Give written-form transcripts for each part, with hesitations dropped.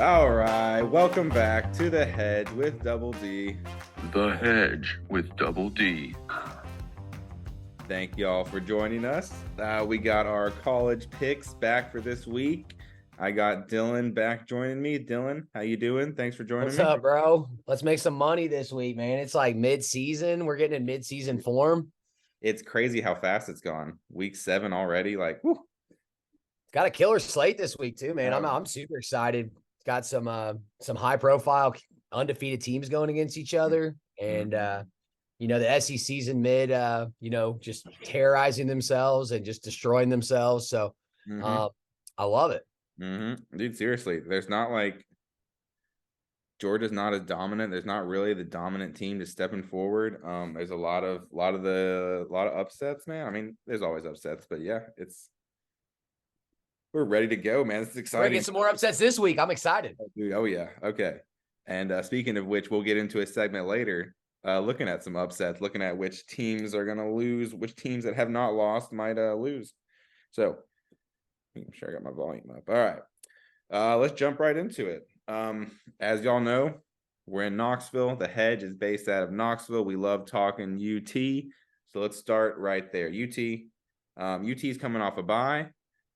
All right, welcome back to The Hedge with Double D. The Hedge with Double D. Thank y'all for joining us. We got our college picks back for this week. I got Dylan back joining me. Dylan, how you doing? Thanks for joining What's me. up, bro? Let's make some money this week, man. It's like mid-season. We're getting in mid-season form. It's crazy how fast it's gone. Week 7 already. Like, whew. Got a killer slate this week too, man. I'm super excited. Got some high-profile undefeated teams going against each other, and the SEC's in mid, just terrorizing themselves and just destroying themselves. So, I love it. Dude, seriously, there's not like Georgia's not as dominant. There's not really the dominant team just stepping forward. There's a lot of upsets, man. I mean, there's always upsets, but yeah, we're ready to go, man. This is We're exciting. gonna get some more upsets this week. I'm excited. Oh yeah, okay. And speaking of which, we'll get into a segment later, looking at some upsets, looking at which teams are gonna lose, which teams that have not lost might lose. So, I'm sure I got my volume up. All right, let's jump right into it. As y'all know, we're in Knoxville. The Hedge is based out of Knoxville. We love talking UT. So let's start right there. UT is coming off a bye.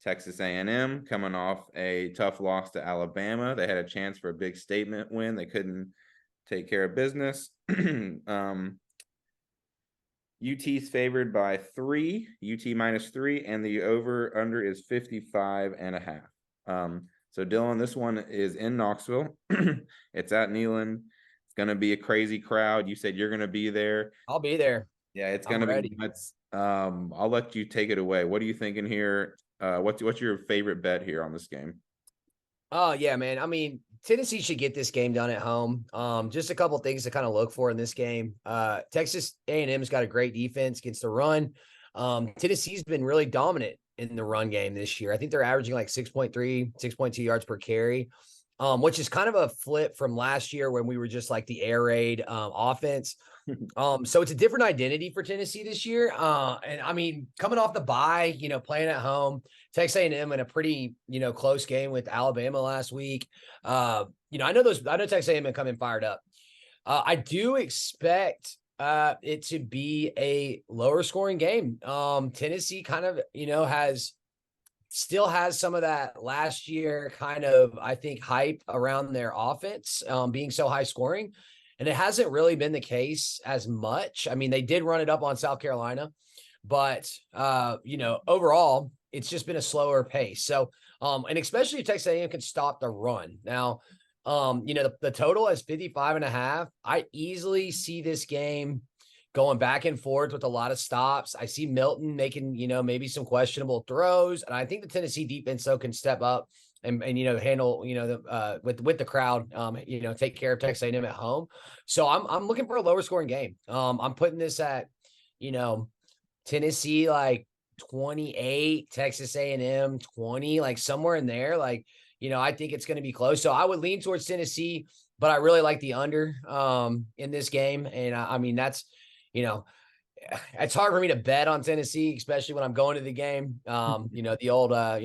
Texas A&M coming off a tough loss to Alabama. They had a chance for a big statement win. They couldn't take care of business. UT's favored by 3, UT -3, and the over-under is 55.5. So Dylan, this one is in Knoxville. It's at Neyland. It's gonna be a crazy crowd. You said you're gonna be there. I'll be there. Yeah, it's gonna be nuts. I'll let you take it away. What are you thinking here? What's your favorite bet here on this game? Oh yeah, man. I mean, Tennessee should get this game done at home. Just a couple things to kind of look for in this game. Texas A&M's got a great defense against the run. Tennessee's been really dominant in the run game this year. I think they're averaging like 6.3, 6.2 yards per carry, which is kind of a flip from last year when we were just like the air raid offense. So it's a different identity for Tennessee this year. And I mean, coming off the bye, playing at home, Texas A&M in a pretty, close game with Alabama last week. I know Texas A&M coming fired up. I do expect it to be a lower scoring game. Tennessee kind of, still has some of that last year kind of, I think, hype around their offense being so high scoring. And it hasn't really been the case as much. I mean, they did run it up on South Carolina, but, overall, it's just been a slower pace. So, and especially if Texas A&M can stop the run. Now, the total is 55.5. I easily see this game going back and forth with a lot of stops. I see Milton making, maybe some questionable throws. And I think the Tennessee defense, though, can step up and handle, with the crowd, take care of Texas A&M at home. So I'm looking for a lower scoring game. I'm putting this at, Tennessee, like 28, Texas A&M 20, like somewhere in there. Like, I think it's going to be close. So I would lean towards Tennessee, but I really like the under in this game. And I mean, that's, it's hard for me to bet on Tennessee, especially when I'm going to the game. The old, I'm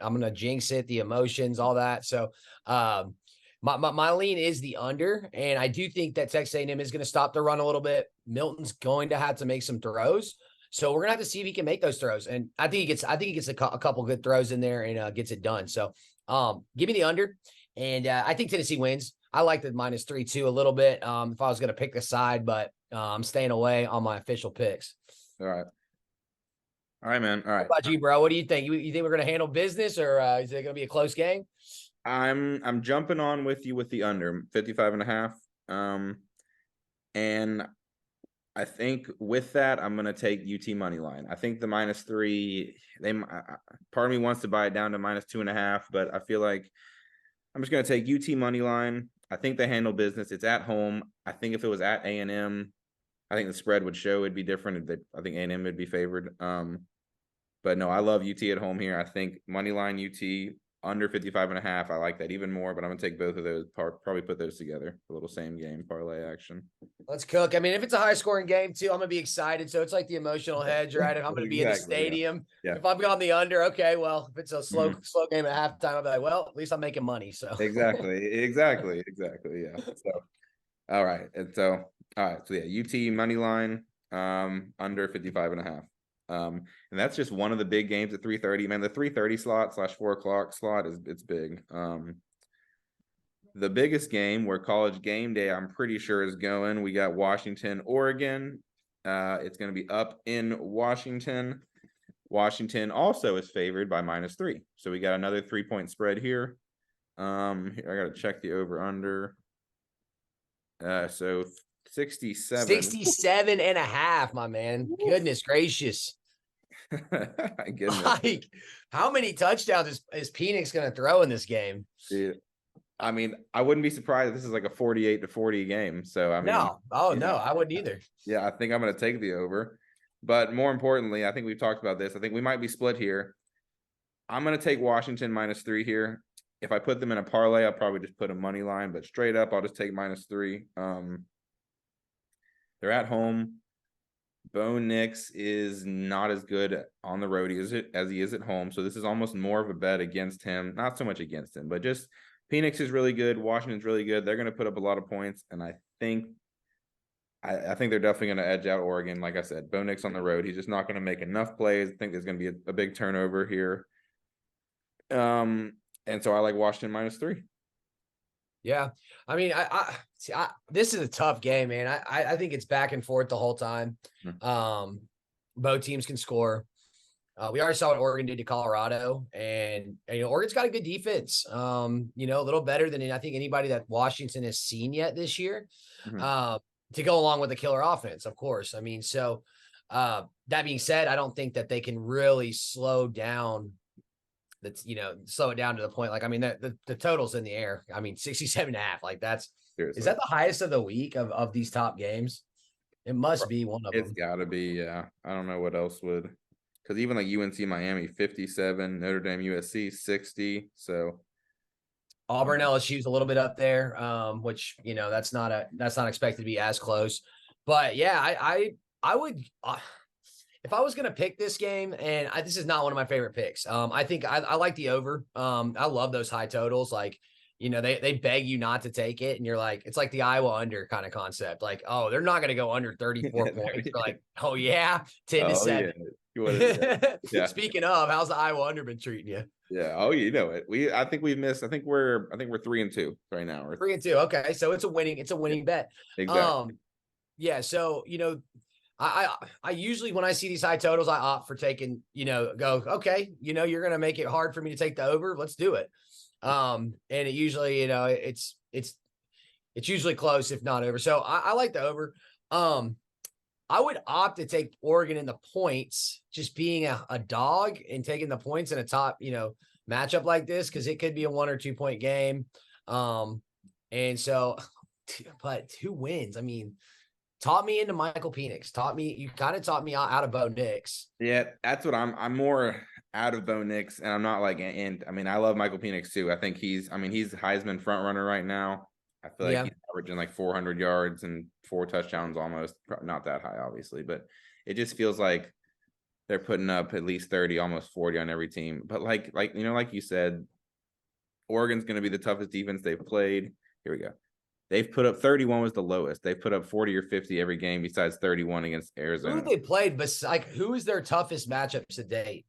going to jinx it, the emotions, all that. So my lean is the under, and I do think that Texas A&M is going to stop the run a little bit. Milton's going to have to make some throws. So we're going to have to see if he can make those throws. And I think he gets a couple good throws in there and gets it done. So give me the under. And I think Tennessee wins. I like the -3 too a little bit if I was going to pick the side, but I'm staying away on my official picks. All right, man. All right. What about you, bro? What do you think? You think we're going to handle business, or is it going to be a close game? I'm jumping on with you with the under 55.5. And I think with that, I'm going to take UT money line. I think the -3, part of me wants to buy it down to -2.5, but I feel like I'm just going to take UT money line. I think they handle business. It's at home. I think if it was at A&M, I think the spread would show it'd be different. I think A&M would be favored. But no, I love UT at home here. I think money line UT under 55.5. I like that even more, but I'm gonna take both of those. Probably put those together. A little same game parlay action. Let's cook. I mean, if it's a high scoring game too, I'm gonna be excited. So it's like the emotional hedge, right? If I'm gonna be in the Exactly, yeah. stadium, Yeah. if I'm going the under, okay, well, if it's a slow Mhm. game at halftime, I'll be like, well, at least I'm making money. So Exactly. Yeah. So, all right. And so, all right. So yeah, UT money line, under 55.5. And that's just one of the big games at 3:30. Man, the 3:30 slot / 4 o'clock slot it's big. The biggest game where college game day, I'm pretty sure is going. We got Washington, Oregon. It's going to be up in Washington. Washington also is favored by -3. So we got another 3-point spread here. I got to check the over under. So 67. 67.5, my man. Goodness gracious. Goodness. Like, how many touchdowns is Penix going to throw in this game? Dude, I mean, I wouldn't be surprised if this is like a 48-40 game. So, I mean, No. Oh, you no, know, I wouldn't either. yeah, I think I'm going to take the over. But more importantly, I think we've talked about this. I think we might be split here. I'm going to take Washington -3 here. If I put them in a parlay, I'll probably just put a money line, but straight up, I'll just take -3. They're at home. Bo Nix is not as good on the road as he is at home. So this is almost more of a bet against him. Not so much against him, but just Phoenix is really good. Washington's really good. They're going to put up a lot of points. And I think they're definitely going to edge out Oregon. Like I said, Bo Nix on the road. He's just not going to make enough plays. I think there's going to be a big turnover here. And so I like Washington -3. Yeah. I mean, this is a tough game, man. I think it's back and forth the whole time. Both teams can score. We already saw what Oregon did to Colorado, and Oregon's got a good defense. A little better than I think anybody that Washington has seen yet this year. To go along with the killer offense, of course. I mean, so that being said, I don't think that they can really slow down. Slow it down to the point. Like, I mean, the total's in the air. I mean, 67.5. Like, Seriously. Is that the highest of the week of these top games? It must be one of them. It's got to be, yeah. I don't know what else would, because even like UNC Miami 57, Notre Dame USC 60. So Auburn LSU's a little bit up there, which that's not expected to be as close. But yeah, I would. If I was going to pick this game, and this is not one of my favorite picks, I think I like the over. I love those high totals. Like, they beg you not to take it. And you're like, it's like the Iowa under kind of concept. Like, oh, they're not going to go under 34 points. You're like, oh yeah, 10-7. Yeah. Speaking of, how's the Iowa under been treating you? Yeah. Oh, you know it. I think we've missed. I think we're 3-2 right now. 3-2. Okay. So it's a winning bet. Exactly. Yeah. So, I usually, when I see these high totals, I opt for taking, go, okay, you're going to make it hard for me to take the over. Let's do it. And it usually, it's usually close, if not over. So I like the over. I would opt to take Oregon in the points, just being a dog and taking the points in a top, matchup like this, because it could be a 1 or 2 point game. And so, but who wins? I mean, taught me into Michael Penix. You kind of taught me out of Bo Nix. Yeah, that's what I'm more out of Bo Nix, and I'm not like, and I mean, I love Michael Penix too. I think he's Heisman front runner right now. I feel like he's averaging like 400 yards and 4 touchdowns almost. Not that high, obviously, but it just feels like they're putting up at least 30, almost 40 on every team. But like you said, Oregon's going to be the toughest defense they've played. Here we go. They've put up 31 was the lowest. They've put up 40 or 50 every game besides 31 against Arizona. Who have they played? But who is their toughest matchups to date?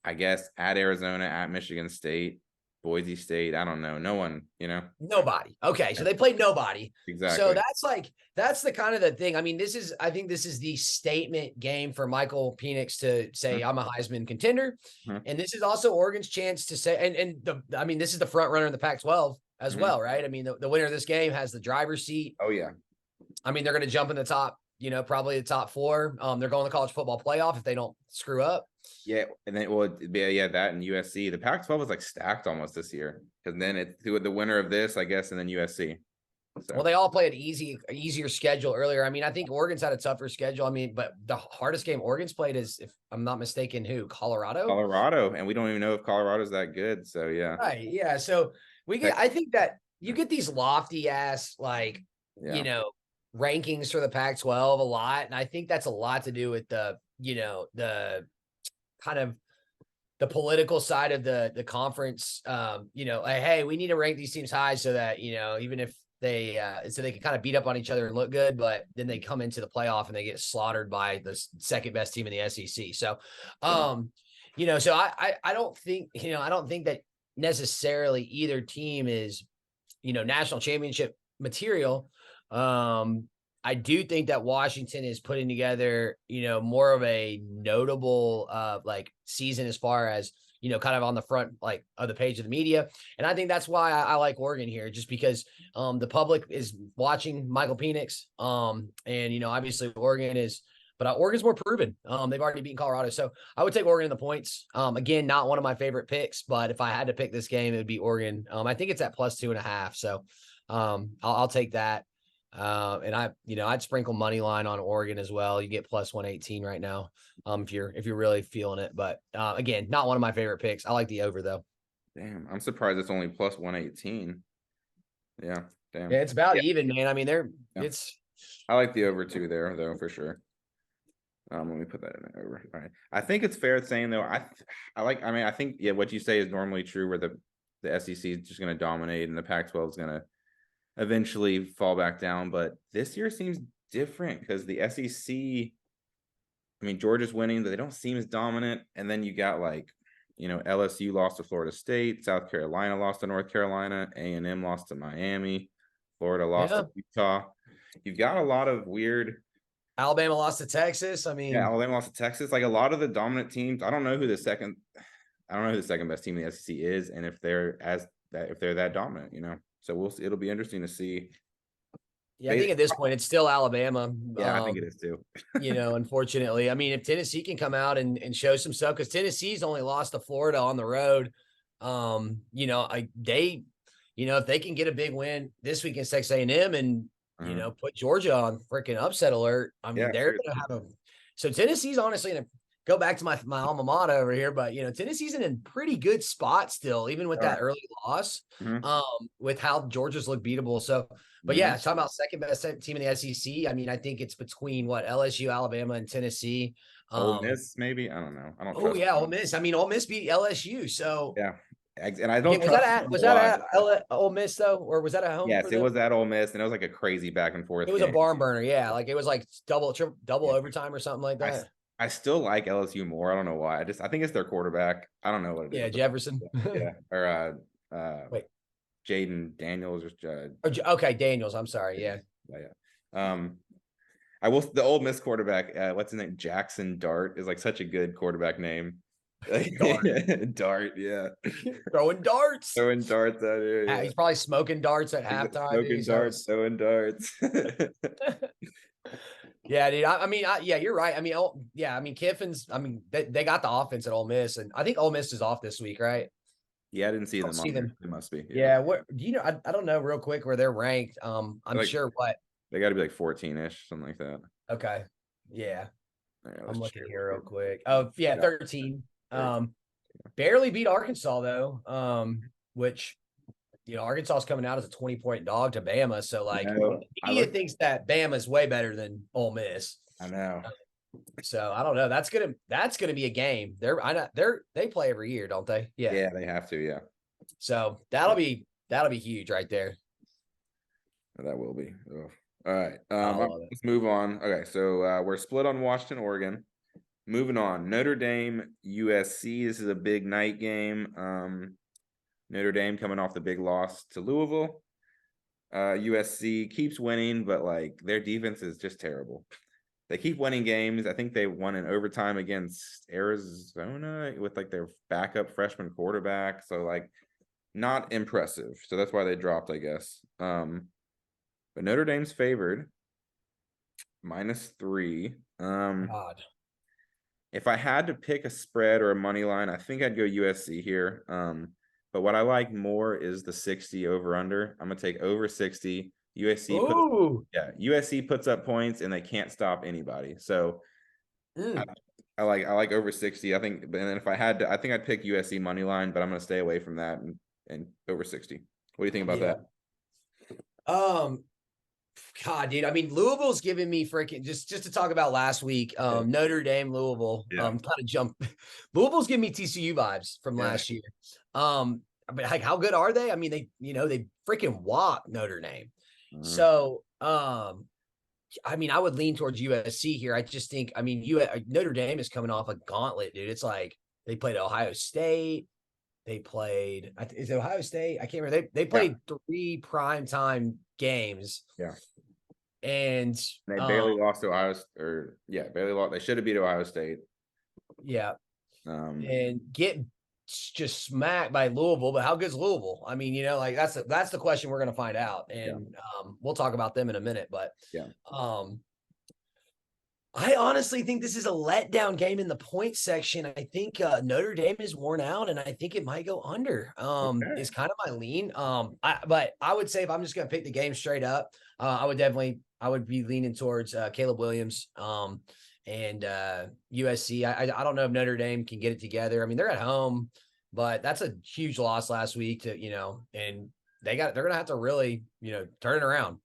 I guess at Arizona, at Michigan State, Boise State. I don't know. No one, Nobody. Okay. So they played nobody. Exactly. So that's the kind of the thing. I mean, I think this is the statement game for Michael Penix to say, I'm a Heisman contender. And this is also Oregon's chance to say, this is the front runner in the Pac-12 as well, right? I mean, the winner of this game has the driver's seat. Oh yeah. I mean, they're going to jump in the top, probably the top 4. They're going to the college football playoff if they don't screw up. Yeah, and then that and USC. The Pac-12 is like stacked almost this year, because then it's the winner of this, I guess, and then USC. So. Well, they all play an easier schedule earlier. I mean, I think Oregon's had a tougher schedule. I mean, but the hardest game Oregon's played is, if I'm not mistaken, who? Colorado? Colorado, and we don't even know if Colorado's that good. So yeah. Right. Yeah. So I think that you get these lofty ass, like, rankings for the Pac-12 a lot. And I think that's a lot to do with the kind of the political side of the conference. Like, hey, we need to rank these teams high so that, even if they can kind of beat up on each other and look good, but then they come into the playoff and they get slaughtered by the second best team in the SEC. So, so I don't think, I don't think that necessarily either team is, national championship material. I do think that Washington is putting together, more of a notable season as far as, kind of on the front, like, of the page of the media. And I think that's why I like Oregon here, just because the public is watching Michael Penix. And, obviously Oregon's more proven. They've already beaten Colorado. So I would take Oregon in the points. Again, not one of my favorite picks, but if I had to pick this game, it would be Oregon. I think it's at +2.5. So I'll take that. And I'd sprinkle money line on Oregon as well. You get +118 right now. If you're really feeling it, but again, not one of my favorite picks. I like the over though. Damn, I'm surprised it's only +118. Yeah, damn. Yeah, it's about even, man. I mean, I like the over 2 there though, for sure. Let me put that in there over. All right. I think it's fair saying though, I think what you say is normally true, where the SEC is just gonna dominate and the Pac-12 is gonna eventually fall back down. But this year seems different because the SEC, I mean, Georgia's winning, but they don't seem as dominant. And then you got LSU lost to Florida State, South Carolina lost to North Carolina, A&M lost to Miami, Florida lost to Utah. You've got a lot of weird. Alabama lost to Texas. I mean, Alabama lost to Texas. Like, a lot of the dominant teams, I don't know who the second best team in the SEC is, and if they're that dominant, So we'll see. It'll be interesting to see. Yeah, I think at this point it's still Alabama. Yeah, I think it is too. Unfortunately, I mean, if Tennessee can come out and show some stuff, because Tennessee's only lost to Florida on the road. If they can get a big win this week against Texas A&M and put Georgia on freaking upset alert, I mean, they're gonna have so Tennessee's honestly in a, go back to my alma mater over here, but Tennessee's in a pretty good spot still, even with that early loss, with how Georgia's look beatable. So, but yeah, talking about second best team in the SEC. I mean, I think it's between LSU, Alabama, and Tennessee. Ole Miss, maybe, I don't know. I don't. Oh yeah, Ole Miss. I mean, Ole Miss beat LSU. So yeah, and I don't. Was that at Ole Miss though, or was that at home? Yes, it was at Ole Miss, and it was like a crazy back and forth. It was a barn burner. Yeah, like it was like double overtime or something like that. I still like LSU more. I don't know why. I think it's their quarterback. I don't know what it is. Yeah, Jefferson. Yeah, or wait, Jaden Daniels or okay, Daniels. I'm sorry. Yeah. The Ole Miss quarterback. What's his name? Jackson Dart is like such a good quarterback name. Dart, yeah. Throwing darts. Throwing darts out here. Yeah. He's probably smoking darts at halftime. Smoking darts, throwing darts. Yeah, dude. I mean, you're right. I mean, Kiffin's. I mean, they got the offense at Ole Miss, and I think Ole Miss is off this week, right? Yeah, I didn't see them. They must be. Yeah. What do you know? I don't know real quick where they're ranked. I'm sure what they got to be like 14-ish, something like that. Okay. Yeah. I'm looking here real quick. 13. Barely beat Arkansas though. Which Arkansas's coming out as a 20-point dog to Bama. So he thinks that Bama's way better than Ole Miss. I know. So I don't know. That's gonna be a game. They play every year, don't they? Yeah. Yeah, they have to. Yeah. So that'll be huge right there. That will be. Oh. All right. Let's move on. Okay, so we're split on Washington, Oregon. Moving on, Notre Dame, USC. This is a big night game. Notre Dame coming off the big loss to Louisville. USC keeps winning, but their defense is just terrible. They keep winning games. I think they won in overtime against Arizona with their backup freshman quarterback. So not impressive. So that's why they dropped, I guess. But Notre Dame's favored -3. God. If I had to pick a spread or a money line, I think I'd go USC here. But what I like more is the 60 over under. I'm gonna take over 60. Ooh. USC puts up points and they can't stop anybody. So Mm. I like over 60. I think, but then if I had to, I think I'd pick USC money line, but I'm going to stay away from that and over 60. What do you think about Yeah. that? God, dude. I mean, Louisville's giving me freaking just to talk about last week. Notre Dame, Louisville. Yeah. Kind of jump. Louisville's giving me TCU vibes from Yeah. last year. But like, how good are they? I mean, they freaking walk Notre Dame. So, I mean, I would lean towards USC here. I just think, I mean, Notre Dame is coming off a gauntlet, dude. It's like they played Ohio State. They played, is it Ohio State? I can't remember. They played 3 primetime games. Yeah. And they barely lost to Ohio, barely lost. They should have beat Ohio State. Yeah. And get just smacked by Louisville. But how good's Louisville? I mean, like that's the question we're going to find out. And we'll talk about them in a minute. But I honestly think this is a letdown game in the point section. I think Notre Dame is worn out, and I think it might go under. Is kind of my lean. But I would say if I'm just going to pick the game straight up, I would be leaning towards Caleb Williams and USC. I don't know if Notre Dame can get it together. I mean, they're at home, but that's a huge loss last week and they're going to have to really, turn it around.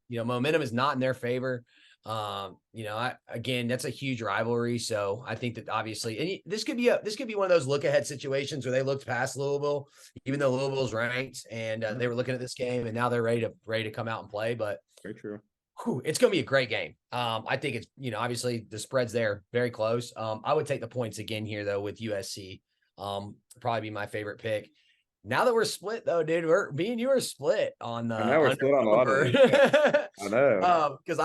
Momentum is not in their favor. Again, that's a huge rivalry. So I think that obviously, and this could be one of those look ahead situations where they looked past Louisville, even though Louisville's ranked, and they were looking at this game, and now they're ready to come out and play. But very true. It's going to be a great game. I think it's obviously the spread's there, very close. I would take the points again here though with USC. Probably be my favorite pick. Now that we're split though, dude, me and you are split on the. I know we're split on a lot of these. I know. Because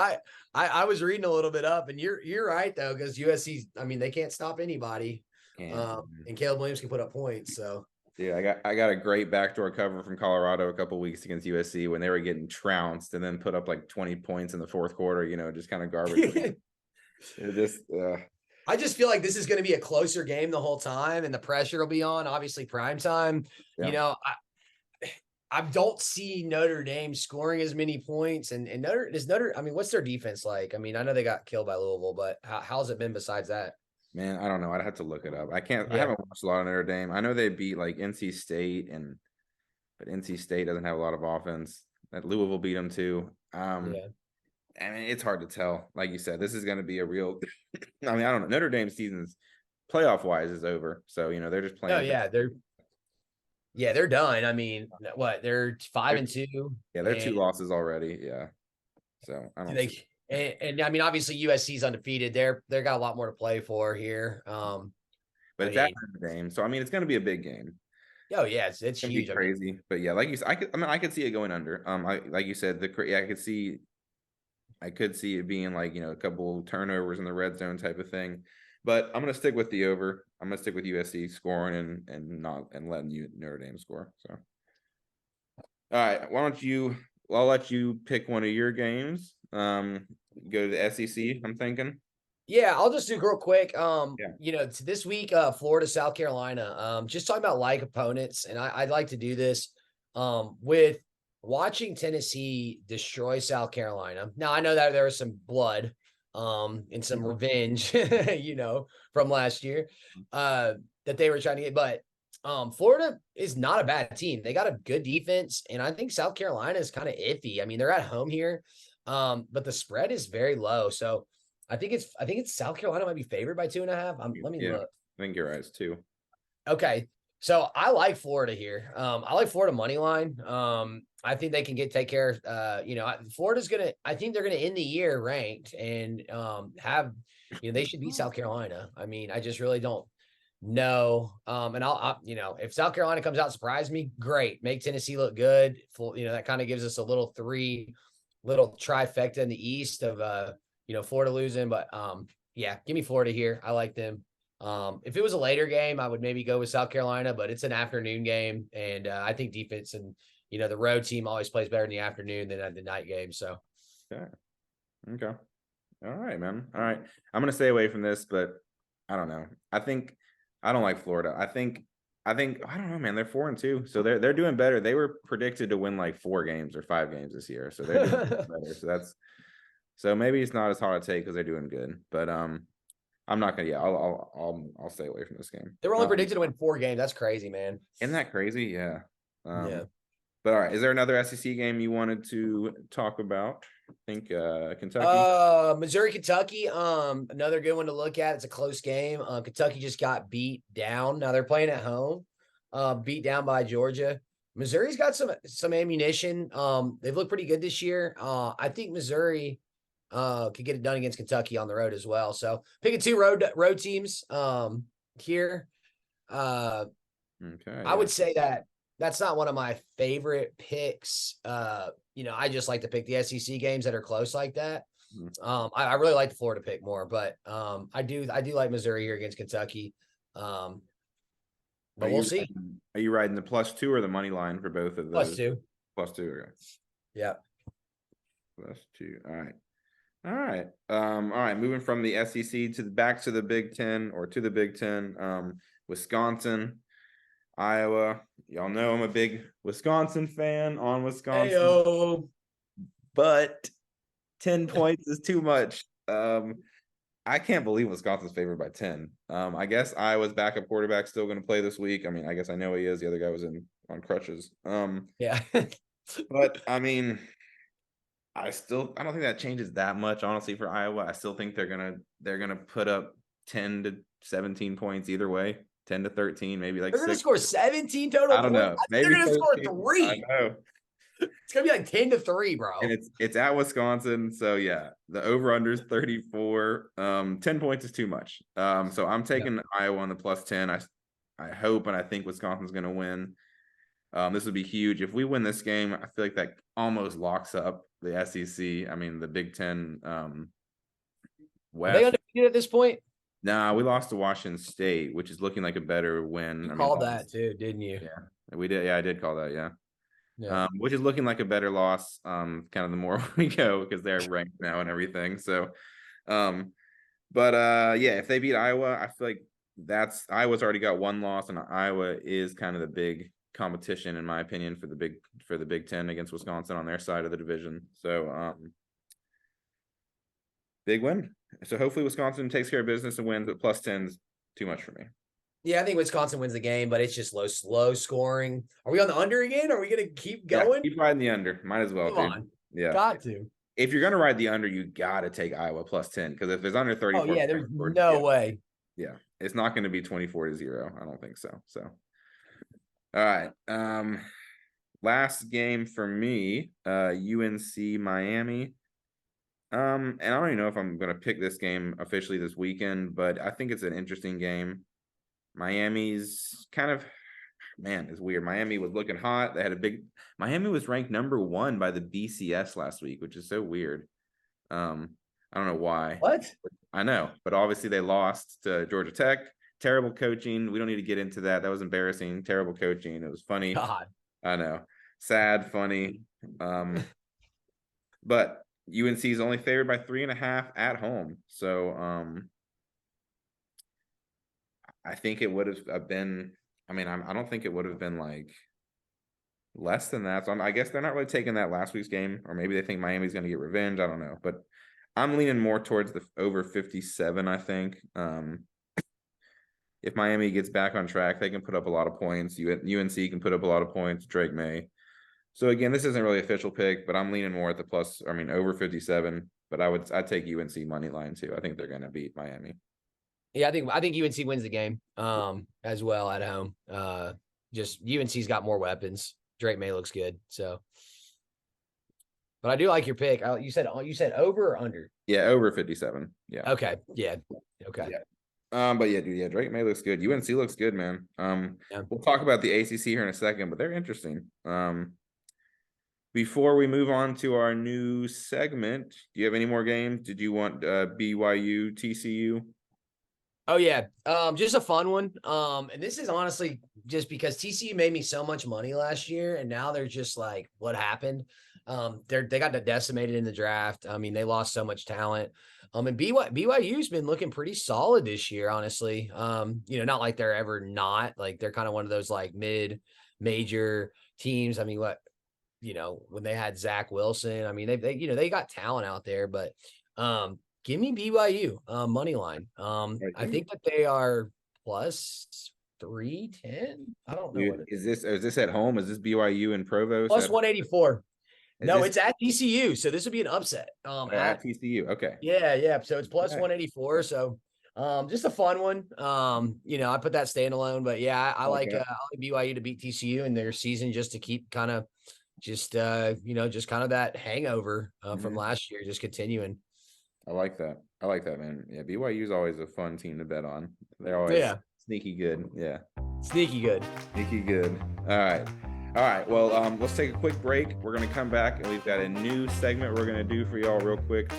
I was reading a little bit up, and you're right though, because USC, I mean, they can't stop anybody. And Caleb Williams can put up points. So yeah, I got a great backdoor cover from Colorado a couple weeks against USC when they were getting trounced and then put up like 20 points in the fourth quarter. Just kind of garbage. I just feel like this is going to be a closer game the whole time, and the pressure will be on. Obviously, prime time. Yeah. I don't see Notre Dame scoring as many points. And Notre. I mean, what's their defense like? I mean, I know they got killed by Louisville, but how's it been besides that? Man, I don't know. I'd have to look it up. I haven't watched a lot of Notre Dame. I know they beat like NC State, but NC State doesn't have a lot of offense. That Louisville beat them too. I mean, it's hard to tell. Like you said, this is going to be a real. I mean, I don't know. Notre Dame's season's playoff wise is over, so they're just playing. Oh yeah, they're done. I mean, what? They're 5-2. Yeah, they're 2 losses already. Yeah, so I don't. And I mean, obviously USC's undefeated. They're got a lot more to play for here. But it's at Notre Dame, so I mean, it's going to be a big game. Oh yeah, it's huge. Crazy, but yeah, like you said, I could see it going under. Like you said, I could see it being like a couple turnovers in the red zone type of thing. But I'm gonna stick with the over. I'm gonna stick with USC scoring and letting Notre Dame score. So, all right, I'll let you pick one of your games. Go to the SEC. I'm thinking. Yeah, I'll just do real quick. This week, Florida, South Carolina. Just talking about like opponents, and I'd like to do this with watching Tennessee destroy South Carolina. Now I know that there was some blood and some revenge, from last year that they were trying to get, but Florida is not a bad team. They got a good defense, and I think South Carolina is kind of iffy. I mean, they're at home here, but the spread is very low. So I think it's South Carolina might be favored by 2.5. Let me look. I think you're right, too. Okay. So I like Florida here. I like Florida money line. I think they can take care of, Florida's I think they're going to end the year ranked and have, they should beat South Carolina. I mean, I just really don't know. And if South Carolina comes out and surprise me, great. Make Tennessee look good. That kind of gives us a little trifecta in the East of, Florida losing. But give me Florida here. I like them. If it was a later game, I would maybe go with South Carolina, but it's an afternoon game. And I think defense and, the road team always plays better in the afternoon than at the night game. So. Okay. All right, man. All right. I'm going to stay away from this, but I don't know. I don't like Florida. I think I think I don't know, man. They're 4-2, so they're doing better. They were predicted to win like 4 games or 5 games this year, so they're doing better. So maybe it's not as hard to take because they're doing good. But I'm not gonna. Yeah, I'll stay away from this game. They were only predicted to win 4 games. That's crazy, man. Isn't that crazy? Yeah. Yeah. But all right, is there another SEC game you wanted to talk about? I think Kentucky. Missouri, Kentucky. Another good one to look at. It's a close game. Kentucky just got beat down. Now they're playing at home. Beat down by Georgia. Missouri's got some ammunition. They've looked pretty good this year. I think Missouri could get it done against Kentucky on the road as well. So picking 2 road teams here. Okay. I would say that's not one of my favorite picks. I just like to pick the SEC games that are close like that. I really like the Florida pick more, but I do like Missouri here against Kentucky. But we'll see. Are you riding the +2 or the money line for both of those? +2. +2. Okay. Yeah. +2. All right. All right. All right. Moving from the SEC back to the Big Ten or to the Big Ten. Wisconsin, Iowa. Y'all know I'm a big Wisconsin fan on Wisconsin. Hey-o. But 10 points is too much. I can't believe Wisconsin's favored by 10. I guess Iowa's backup quarterback still going to play this week. I mean, I guess I know he is. The other guy was on crutches. Yeah. But I mean, I don't think that changes that much, honestly, for Iowa. I still think they're gonna put up 10 to 17 points either way, 10 to 13, maybe like they're 6. gonna score 17 total. I don't know. Maybe they're gonna score 3. I know. It's gonna be like 10-3, bro. And it's at Wisconsin, so yeah, the over/under is 34. 10 points is too much. So I'm taking Iowa on the +10. I hope and I think Wisconsin's gonna win. This would be huge if we win this game. I feel like that almost locks up the SEC. I mean, the Big Ten. West. Are they undefeated at this point? Nah, we lost to Washington State, which is looking like a better win. You called that too, didn't you? Yeah, we did. Yeah, I did call that. Yeah. Which is looking like a better loss. Kind of the more we go because they're ranked now and everything. So, yeah, if they beat Iowa, I feel like Iowa's already got 1 loss, and Iowa is kind of the big competition in my opinion for the Big Ten against Wisconsin on their side of the division. So big win. So hopefully Wisconsin takes care of business and wins, but +10's too much for me. Yeah, I think Wisconsin wins the game, but it's just slow scoring. Are we on the under again? Are we gonna keep going? Yeah, keep riding the under. Might as well. Come on. Yeah. Got to. If you're gonna ride the under, you gotta take Iowa +10 because if it's under 34, oh yeah, there's no way. Yeah, it's not going to be 24-0. I don't think so. So. All right. Last game for me, UNC Miami. And I don't even know if I'm going to pick this game officially this weekend, but I think it's an interesting game. Miami's kind of, man, it's weird. Miami was looking hot. Miami was ranked #1 by the BCS last week, which is so weird. I don't know why. What? I know, but obviously they lost to Georgia Tech. Terrible coaching. We don't need to get into that. That was embarrassing. Terrible coaching. It was funny. God. I know. Sad, funny. But UNC is only favored by 3.5 at home. So I think it would have been, I don't think it would have been like less than that. So I guess they're not really taking that last week's game, or maybe they think Miami's going to get revenge. I don't know, but I'm leaning more towards the over 57, I think. If Miami gets back on track, they can put up a lot of points. UNC can put up a lot of points. Drake may. So again, this isn't really official pick, but I'm leaning more at the over 57. But I'd take UNC money line too. I think they're going to beat Miami. Yeah, I think UNC wins the game as well at home. Just UNC's got more weapons. Drake May looks good. So, but I do like your pick. You said over or under? Yeah, over 57. Yeah. Okay. Yeah. Okay. Yeah. But yeah, dude, Drake May looks good. UNC looks good, man. We'll talk about the ACC here in a second, but they're interesting. Before we move on to our new segment, do you have any more games? Did you want BYU, TCU? Oh yeah, just a fun one. And this is honestly just because TCU made me so much money last year, and now they're just like, what happened? They got decimated in the draft. I mean, they lost so much talent. And BYU's been looking pretty solid this year, honestly. Not like they're ever not, like they're kind of one of those like mid-major teams. I mean, when they had Zach Wilson, I mean, they got talent out there, but give me BYU money line. I think that they are plus 310. I don't know what it is. Is this at home? Is this BYU and Provo? plus 184. No, it's at TCU, so this would be an upset. At TCU. Okay. Yeah. So it's plus Okay. 184. So just a fun one. I put that standalone, but yeah, I like BYU to beat TCU in their season just to keep kind of just kind of that hangover from last year just continuing. I like that, man. Yeah, BYU is always a fun team to bet on. They're always sneaky good. Yeah, sneaky good. All right. Well, let's take a quick break. We're gonna come back and we've got a new segment we're gonna do for y'all real quick.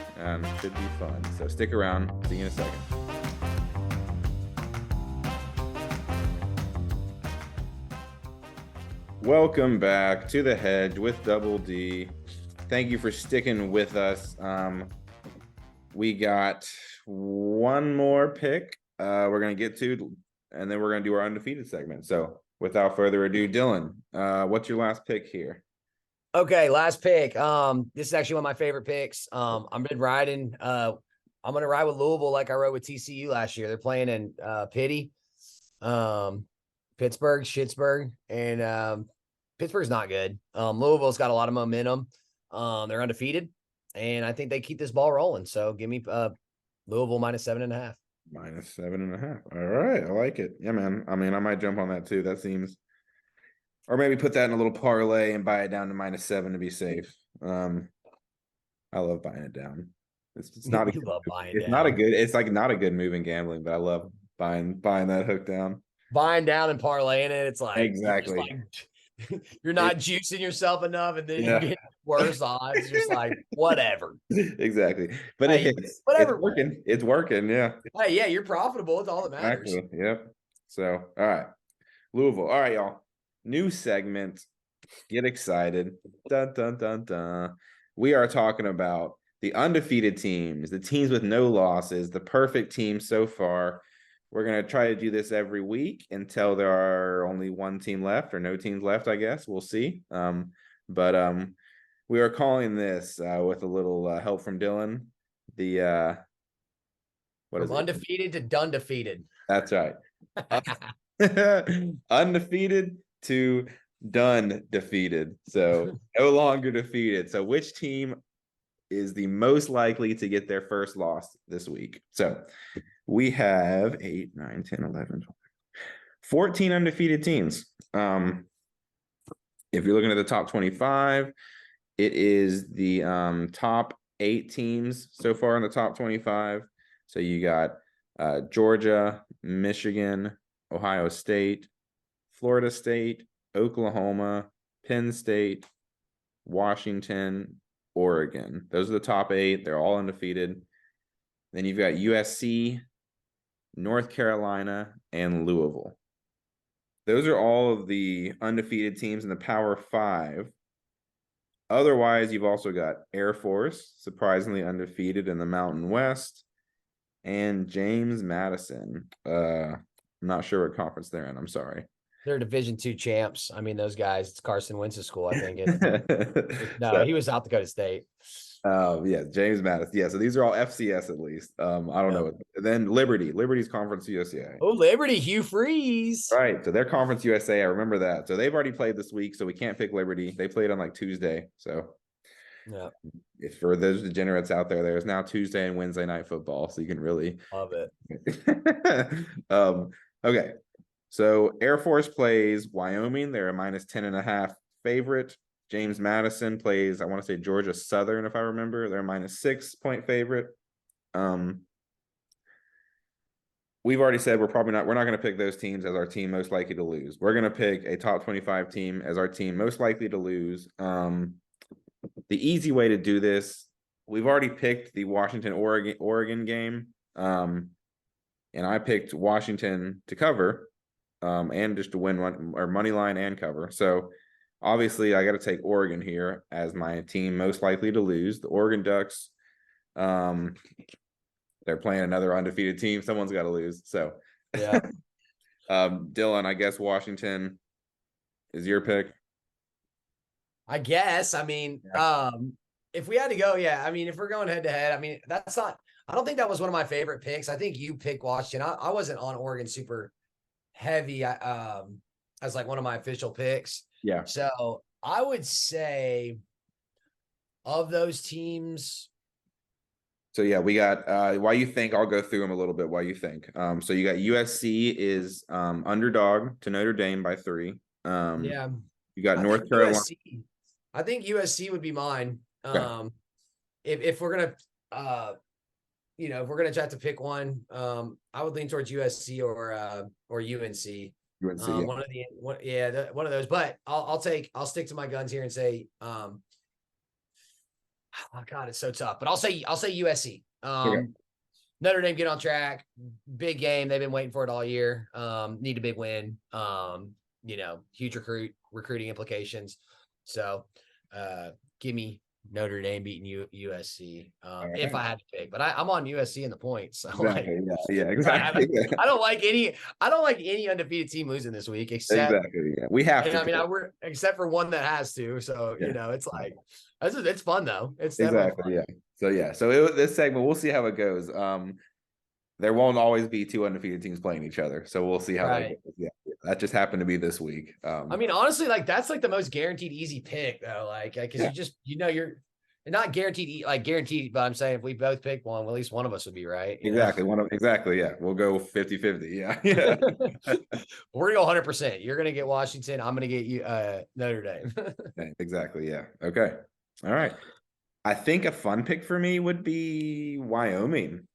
Should be fun. So stick around. See you in a second. Welcome back to the Hedge with Double D. Thank you for sticking with us. We got one more pick we're going to get to, and then we're going to do our undefeated segment. So without further ado, Dylan, what's your last pick here? Okay, last pick. This is actually one of my favorite picks. I've been riding. I'm going to ride with Louisville like I rode with TCU last year. They're playing in Pittsburgh, Schittsburg, and Pittsburgh's not good. Louisville's got a lot of momentum. They're undefeated, and I think they keep this ball rolling. So give me Louisville minus 7.5. Minus 7.5. All right, I like it. Yeah, man. I mean, I might jump on that too. That seems, or maybe put that in a little parlay and buy it down to minus 7 to be safe. I love buying it down. It's not a good. It's like not a good move in gambling, but I love buying that hook down. Buying down and parlaying it. It's like exactly. You're not juicing yourself enough, and then you get worse odds. Just like whatever. Exactly, but whatever. It's working. Yeah. Hey, yeah, you're profitable. It's all that matters. Exactly. Yep. So, all right, Louisville. All right, y'all. New segment. Get excited. Dun dun dun dun. We are talking about the undefeated teams, the teams with no losses, the perfect team so far. We're going to try to do this every week until there are only one team left or no teams left, I guess. We'll see. But we are calling this with a little help from Dylan. From undefeated to done defeated. That's right. Undefeated to done defeated. So no longer defeated. So which team is the most likely to get their first loss this week? So we have 8, 9, 10, 11, 12, 14 undefeated teams. If you're looking at the top 25, it is the top 8 teams so far in the top 25. So you got Georgia, Michigan, Ohio State, Florida State, Oklahoma, Penn State, Washington, Oregon. Those are the top 8. They're all undefeated. Then you've got USC, North Carolina, and Louisville. Those are all of the undefeated teams in the Power 5. Otherwise, you've also got Air Force, surprisingly undefeated in the Mountain West, and James Madison. I'm not sure what conference they're in. I'm sorry. They're Division II champs. I mean, those guys. It's Carson Wentz's school, I think. No, he was South Dakota State. Yeah, James Madison. Yeah, so these are all FCS at least. I don't know. And then Liberty's Conference USA. Oh, Liberty, Hugh Freeze. Right. So they're Conference USA. I remember that. So they've already played this week, so we can't pick Liberty. They played on like Tuesday. So yeah. If for those degenerates out there, there's now Tuesday and Wednesday night football. So you can really love it. Okay. So Air Force plays Wyoming. They're a minus 10.5 favorite. James Madison plays, I want to say Georgia Southern, if I remember. They're a minus 6-point favorite. We've already said we're not going to pick those teams as our team most likely to lose. We're going to pick a top 25 team as our team most likely to lose. The easy way to do this, we've already picked the Washington-Oregon game. And I picked Washington to cover and just to win one or money line and cover. So obviously, I got to take Oregon here as my team most likely to lose. The Oregon Ducks they're playing another undefeated team. Someone's got to lose. So, Yeah. Dylan, I guess Washington is your pick. I guess. I mean, if we had to go, yeah. I mean, if we're going head to head, I mean, that's not. I don't think that was one of my favorite picks. I think you picked Washington. I wasn't on Oregon super heavy. As like one of my official picks. Yeah. So I would say of those teams. So yeah, we got why you think I'll go through them a little bit. Why you think? So you got USC is underdog to Notre Dame by 3. Yeah. You got I North think Carolina. I think USC would be mine. Okay. If we're gonna if we're gonna try to pick one, I would lean towards USC or UNC. UNC, yeah. One of those. But I'll stick to my guns here and say, oh God, it's so tough. But I'll say USC. Okay. Notre Dame get on track. Big game. They've been waiting for it all year. Need a big win. Huge recruiting implications. So give me Notre Dame beating USC if I had to pick. But I'm on USC in the points. So exactly. Exactly. I don't like any undefeated team losing this week except exactly. Yeah. We have to. I mean, except for one that has to. So it's like it's fun though. It's exactly fun. So this segment, we'll see how it goes. There won't always be 2 undefeated teams playing each other, so we'll see how that goes. Yeah, that just happened to be this week. I mean, honestly, like that's like the most guaranteed easy pick though, like because you're not guaranteed but I'm saying if we both pick one, well, at least one of us would be right. Exactly. Yeah, we'll go 50-50. Yeah. We're gonna go 100%. You're gonna get Washington. I'm gonna get you Notre Dame. Exactly. Yeah. Okay. All right. I think a fun pick for me would be Wyoming.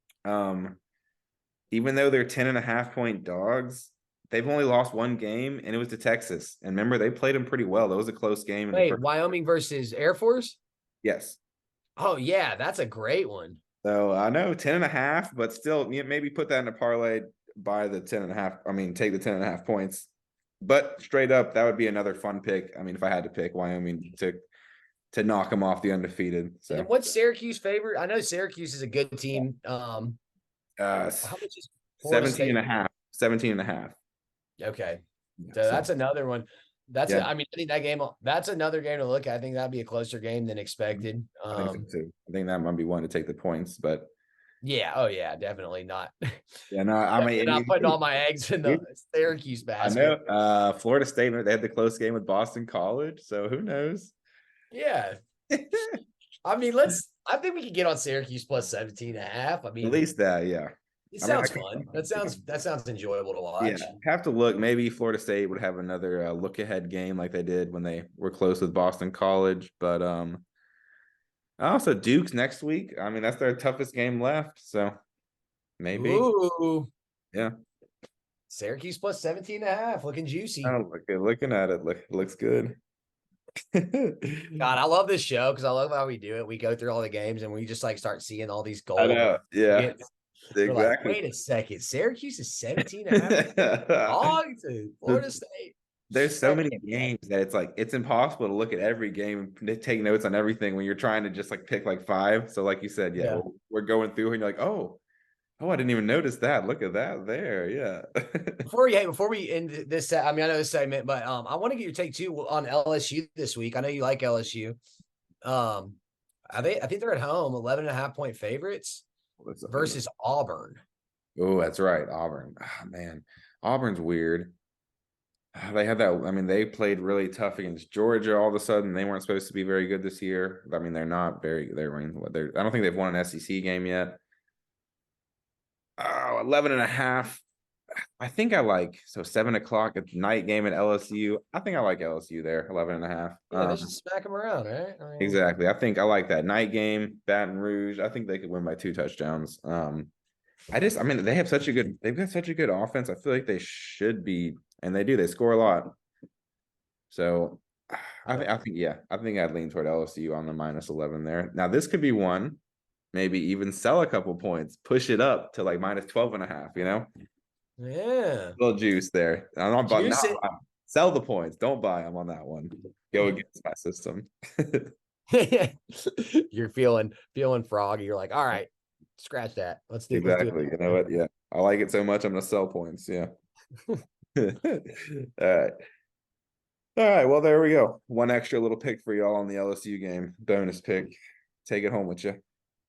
Even though they're 10.5-point dogs, they've only lost 1 game, and it was to Texas. And remember, they played them pretty well. That was a close game. Wait, Wyoming versus Air Force? Yes. Oh yeah, that's a great one. So I know 10.5, but still, maybe put that in a parlay. Buy the 10.5. I mean, take the 10.5 points. But straight up, that would be another fun pick. I mean, if I had to pick Wyoming to knock them off the undefeated. So and what's Syracuse favorite? I know Syracuse is a good team. How much is 17.5? 17.5. Okay. So that's another one. I think that's another game to look at. I think that'd be a closer game than expected. I think so too. I think that might be one to take the points, but yeah. Oh yeah, definitely not. Yeah, no, I'm not putting all my eggs in the Syracuse basket. I know. Florida State, they had the close game with Boston College, so who knows? Yeah. I mean, I think we could get on Syracuse plus 17.5. I mean, at least that, yeah. It sounds fun. That sounds enjoyable to watch. Yeah, have to look. Maybe Florida State would have another look ahead game like they did when they were close with Boston College. But also Duke's next week. I mean, that's their toughest game left. So maybe. Ooh. Yeah. Syracuse plus 17.5, looking juicy. Oh, looking at it, looks good. God, I love this show because I love how we do it. We go through all the games and we just like start seeing all these goals. I know. Yeah. Exactly. Like, wait a second. Syracuse is 17.5 dog to Florida State. There's so many games that it's impossible to look at every game and take notes on everything when you're trying to just like pick like 5. So like you said, we're going through and you're like, oh, I didn't even notice that. Look at that there. Yeah. Before we end this, I mean, I know this segment, but I want to get your take too on LSU this week. I know you like LSU. I think they're at home, 11.5-point favorites versus Auburn. Oh, that's right. Auburn. Oh, man. Auburn's weird. They had that. I mean, they played really tough against Georgia all of a sudden. They weren't supposed to be very good this year. I mean, they're not very, I don't think they've won an SEC game yet. 11.5. I think I like, 7:00 at night game at LSU. I think I like LSU there, 11.5. Yeah, they should smack them around, right? I mean, exactly. I think I like that night game, Baton Rouge. I think they could win by 2 touchdowns. They've got such a good offense. I feel like they should be, and they do. They score a lot. So I think I'd lean toward LSU on the -11 there. Now this could be one. Maybe even sell a couple points, push it up to like -12.5, Yeah. A little juice there. I'm not buying. Sell the points. Don't buy them on that one. Go against my system. You're feeling froggy. You're like, all right, scratch that. Let's do Exactly. it. You know what? Yeah. I like it so much. I'm going to sell points. Yeah. All right. All right. Well, there we go. One extra little pick for y'all on the LSU game. Bonus pick. Take it home with you.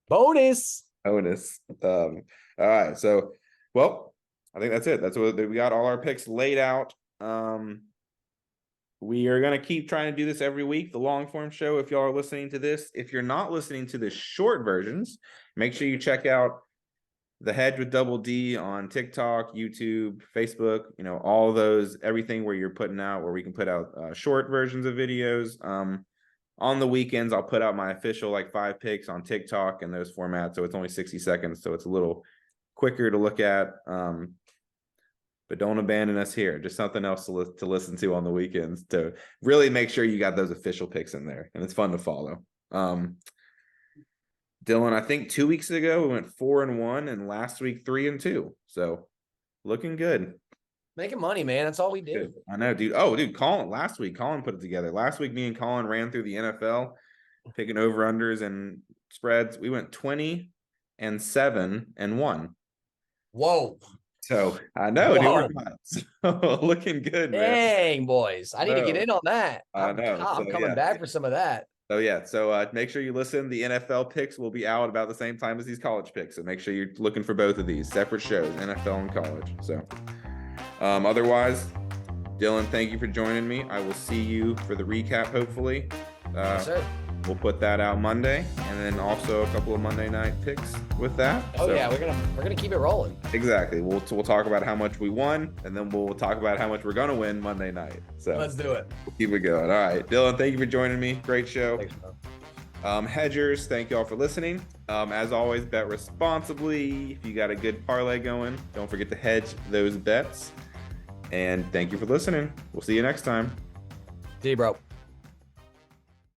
Bonus. Bonus. All right. So, well, I think that's it. That's what we got all our picks laid out. We are going to keep trying to do this every week, the long form show. If y'all are listening to this, if you're not listening to the short versions, make sure you check out The Hedge with Double D on TikTok, YouTube, Facebook, all those, everything where you're putting out, where we can put out short versions of videos. On the weekends, I'll put out my official 5 picks on TikTok and those formats. So it's only 60 seconds. So it's a little quicker to look at. But don't abandon us here. Just something else to listen to on the weekends to really make sure you got those official picks in there. And it's fun to follow. Dylan, I think 2 weeks ago, we went 4-1 and last week 3-2. So looking good. Making money, man. That's all we do. Good. I know, dude. Oh, dude, Colin put it together. Last week, me and Colin ran through the NFL, picking over-unders and spreads. We went 20-7-1. Whoa. So I know, dude. So, looking good, man. Dang, boys. I need to get in on that. I know. I'm coming back for some of that. So yeah, so make sure you listen. The NFL picks will be out about the same time as these college picks. So make sure you're looking for both of these separate shows, NFL and college. So otherwise, Dylan, thank you for joining me. I will see you for the recap, hopefully. Yes, sir. We'll put that out Monday, and then also a couple of Monday night picks with that. Oh yeah, we're gonna keep it rolling. Exactly. We'll talk about how much we won, and then we'll talk about how much we're gonna win Monday night. So let's do it. We'll keep it going. All right, Dylan, thank you for joining me. Great show. Thanks, bro. Hedgers, thank you all for listening. As always, bet responsibly. If you got a good parlay going, don't forget to hedge those bets. And thank you for listening. We'll see you next time. See you, bro.